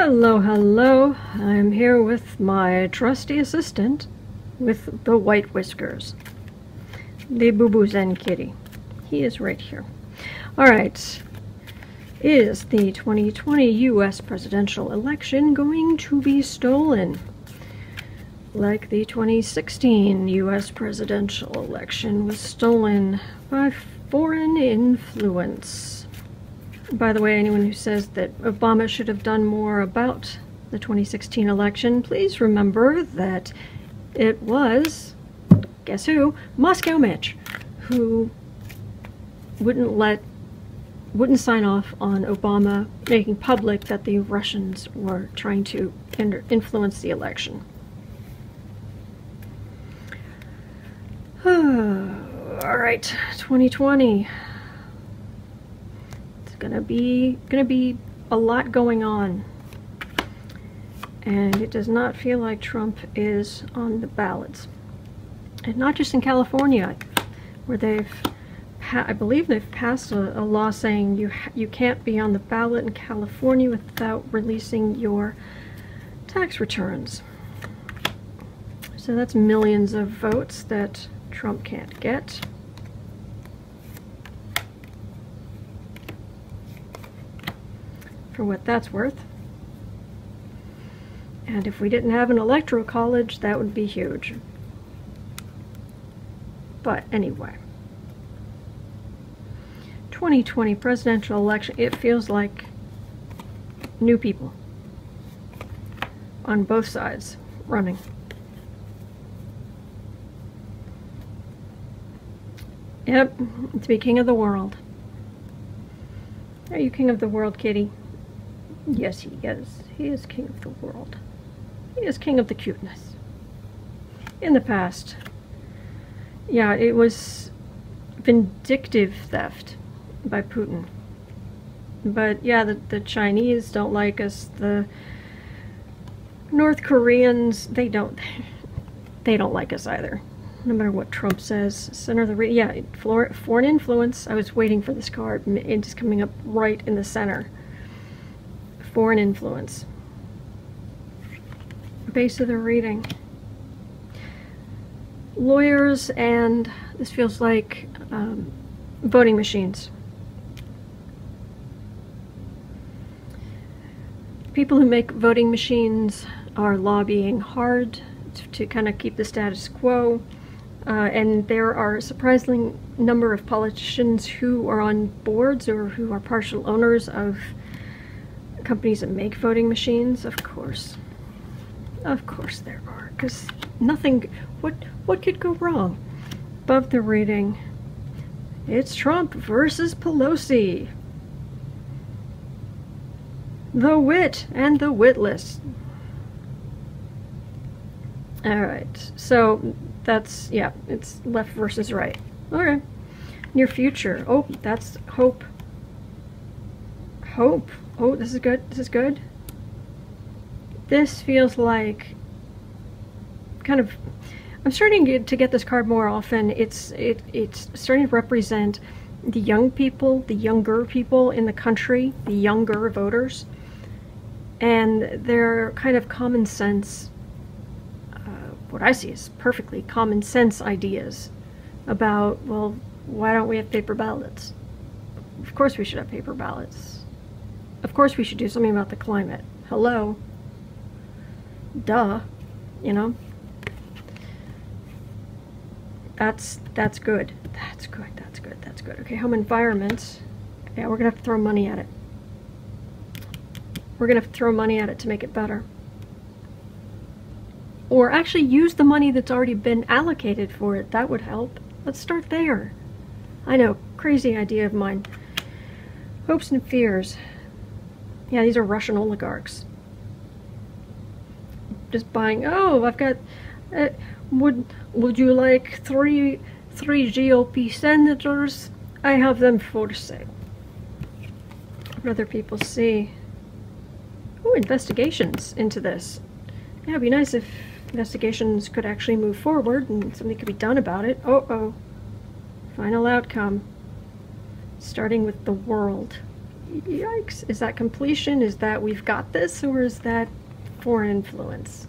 Hello, hello. I'm here with my trusty assistant with the white whiskers. The Boo-Boo Zen Kitty. He is right here. Alright. Is the 2020 US presidential election going to be stolen? Like the 2016 US presidential election was stolen by foreign influence. By the way, anyone who says that Obama should have done more about the 2016 election, please remember that it was, guess who? Moscow Mitch, who wouldn't sign off on Obama making public that the Russians were trying to influence the election. All right, 2020. It's gonna be a lot going on, and it does not feel like Trump is on the ballots, and not just in California, where I believe they've passed a law saying you can't be on the ballot in California without releasing your tax returns. So that's millions of votes that Trump can't get. For what that's worth. And if we didn't have an electoral college, that would be huge. But anyway. 2020 presidential election, it feels like new people on both sides running. Yep, to be king of the world. Are you king of the world, kitty? Yes, he is. He is king of the world. He is king of the cuteness. In the past, yeah, it was vindictive theft by Putin. But yeah, the Chinese don't like us. The North Koreans, they don't like us either. No matter what Trump says. Center of the yeah, foreign influence. I was waiting for this card. It's coming up right in the center. Foreign influence. Base of the reading. Lawyers and this feels like voting machines. People who make voting machines are lobbying hard to kind of keep the status quo. And there are a surprising number of politicians who are on boards or who are partial owners of companies that make voting machines. Of course there are, because nothing, what could go wrong? Above the reading, it's Trump versus Pelosi. The wit and the witless. Alright, so that's, yeah, it's left versus right. Okay. Near future. Oh, that's hope. Hope. Oh, this is good. This is good. This feels like kind of, I'm starting to get this card more often. It's starting to represent the young people, the younger people in the country, the younger voters, and their kind of common sense. What I see is perfectly common sense ideas about, well, why don't we have paper ballots? Of course we should have paper ballots. Of course we should do something about the climate. Hello? Duh. You know? That's good. That's good. That's good. That's good. Okay, home environment. Yeah, we're gonna have to throw money at it. We're gonna have to throw money at it to make it better. Or actually use the money that's already been allocated for it. That would help. Let's start there. I know, crazy idea of mine. Hopes and fears. Yeah, these are Russian oligarchs. Just buying, oh, I've got, would you like three GOP senators? I have them for sale. What other people see? Oh, investigations into this. Yeah, it'd be nice if investigations could actually move forward and something could be done about it. Oh, final outcome. Starting with the world. Yikes. Is that completion? Is that we've got this? Or is that foreign influence?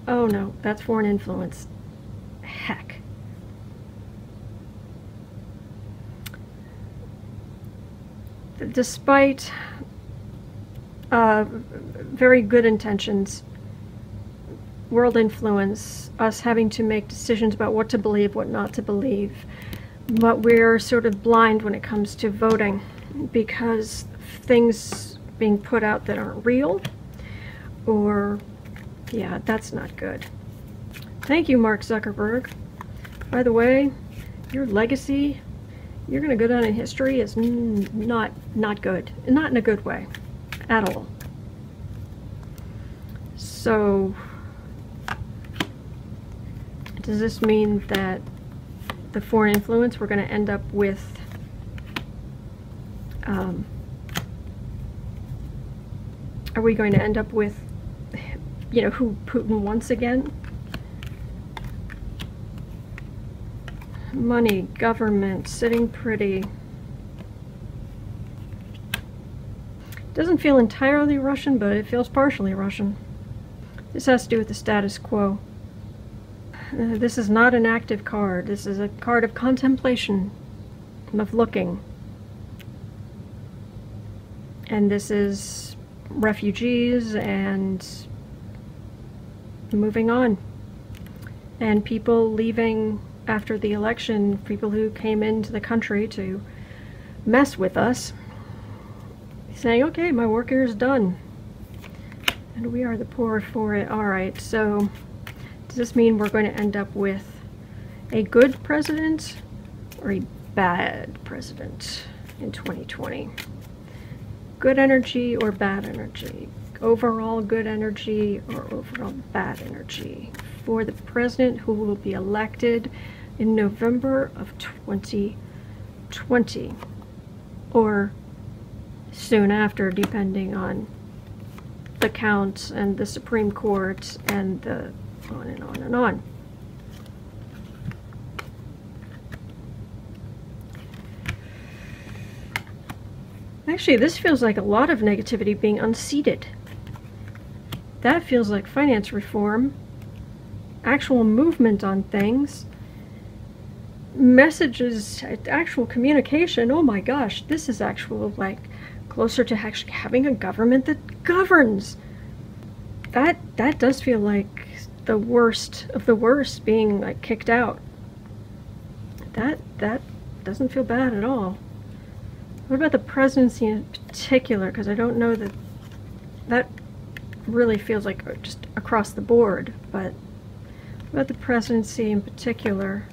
Oh no, that's foreign influence. Heck. Despite very good intentions, world influence, us having to make decisions about what to believe, what not to believe, but we're sort of blind when it comes to voting because things being put out that aren't real, or yeah, that's not good. Thank you, Mark Zuckerberg. By the way, your legacy, you're going to go down in history as not good. Not in a good way at all. So, does this mean that the foreign influence, we're going to end up with are we going to end up with, you know, who Putin wants again? Money, government, sitting pretty. Doesn't feel entirely Russian, but it feels partially Russian. This has to do with the status quo. This is not an active card. This is a card of contemplation, of looking. And this is refugees and moving on. And people leaving after the election, people who came into the country to mess with us, saying, okay, my work here is done. And we are the poorer for it. Alright, so does this mean we're going to end up with a good president or a bad president in 2020? Good energy or bad energy? Overall good energy or overall bad energy for the president who will be elected in November of 2020, or soon after, depending on the count and the Supreme Court and the on and on and on. Actually, this feels like a lot of negativity being unseated. That feels like finance reform, actual movement on things, messages, actual communication. Oh my gosh, this is actual, like, closer to actually having a government that governs. That does feel like the worst of the worst being, like, kicked out. That doesn't feel bad at all. What about the presidency in particular? Because I don't know that really feels like just across the board, but what about the presidency in particular?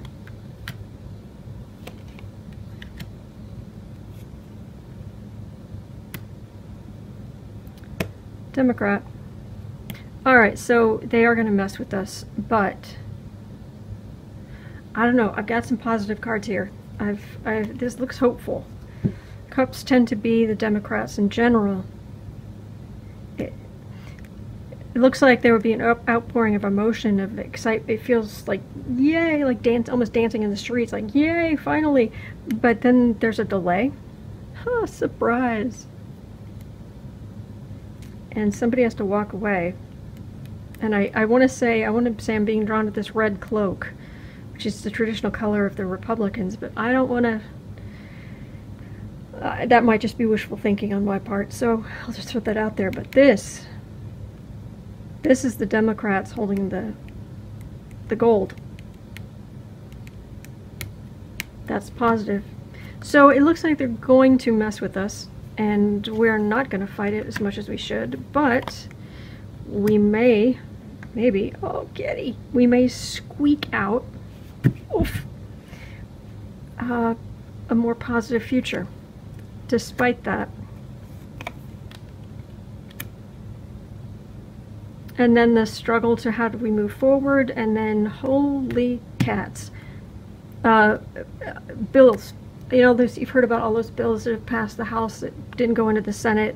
Democrat. Alright, so they are going to mess with us, but I don't know. I've got some positive cards here. This looks hopeful. Cups tend to be the Democrats in general. It looks like there would be an outpouring of emotion, of excitement. It feels like, yay, like almost dancing in the streets, like, yay, finally. But then there's a delay. Huh, surprise. And somebody has to walk away. And I want to say I'm being drawn to this red cloak, which is the traditional color of the Republicans, but I don't want to... that might just be wishful thinking on my part, so I'll just throw that out there. But this is the Democrats holding the gold. That's positive. So it looks like they're going to mess with us, and we're not going to fight it as much as we should, but we may, maybe, oh kitty, we may squeak out, oof, a more positive future. Despite that. And then the struggle to how do we move forward, and then holy cats. Bills. You know, you've heard about all those bills that have passed the House that didn't go into the Senate,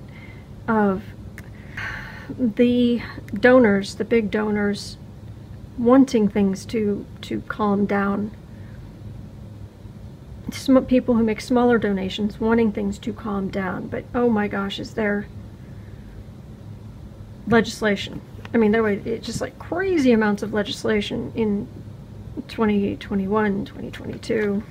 of the donors, the big donors, wanting things to calm down. people who make smaller donations wanting things to calm down. But oh my gosh, is there legislation? I mean, there were just like crazy amounts of legislation in 2021, 2022.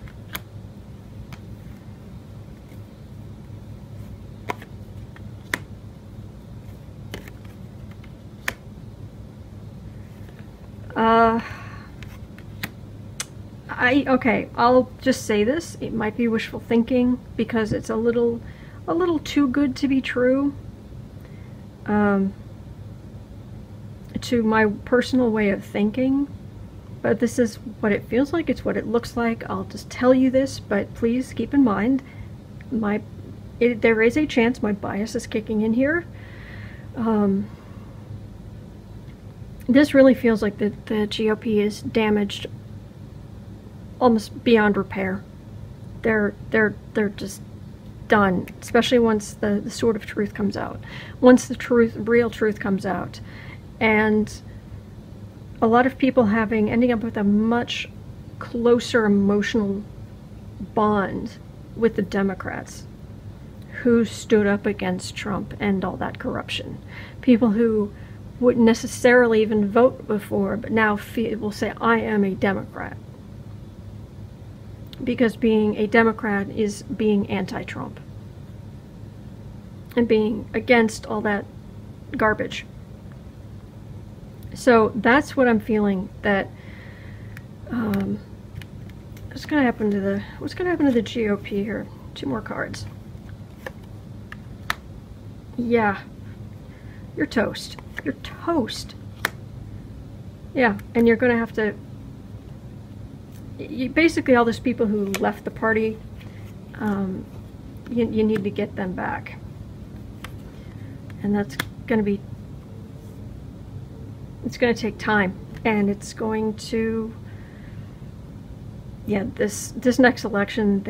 Okay, I'll just say this. It might be wishful thinking because it's a little too good to be true. To my personal way of thinking, but this is what it feels like. It's what it looks like. I'll just tell you this, but please keep in mind, there is a chance my bias is kicking in here. This really feels like the GOP is damaged almost beyond repair. They're just done, especially once the sword of truth comes out. Once the real truth comes out. And a lot of people ending up with a much closer emotional bond with the Democrats who stood up against Trump and all that corruption. People who wouldn't necessarily even vote before, but now will say, I am a Democrat. Because being a Democrat is being anti-Trump. And being against all that garbage. So that's what I'm feeling, that what's going to happen to the GOP here? 2 more cards. Yeah. You're toast. You're toast. Yeah, and you're going to have to... basically, all those people who left the party, you need to get them back. And that's going to be... it's going to take time. And it's going to... yeah, this next election,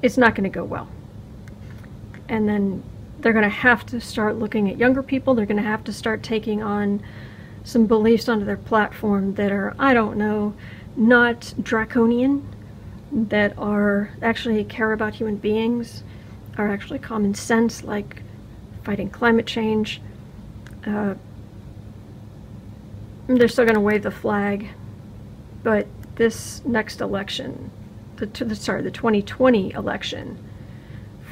it's not going to go well. And then they're going to have to start looking at younger people. They're going to have to start taking on some beliefs onto their platform that are, I don't know, not draconian, that are actually care about human beings, are actually common sense, like fighting climate change. They're still going to wave the flag, but this next election, the 2020 election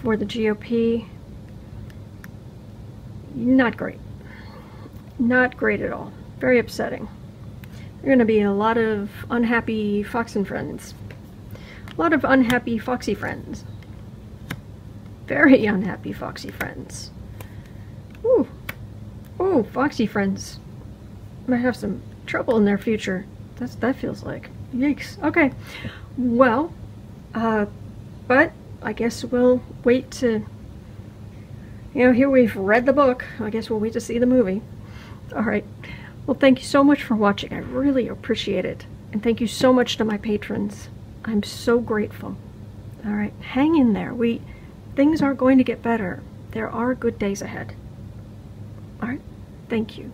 for the GOP, not great. Not great at all. Very upsetting. There are going to be a lot of unhappy Foxen friends. A lot of unhappy Foxy friends. Very unhappy Foxy friends. Ooh. Ooh, Foxy friends might have some trouble in their future. That feels like. Yikes. Okay. Well, but I guess we'll wait to... here we've read the book. I guess we'll wait to see the movie. Alright. Well, thank you so much for watching. I really appreciate it. And thank you so much to my patrons. I'm so grateful. Alright. Hang in there. Things are going to get better. There are good days ahead. Alright. Thank you.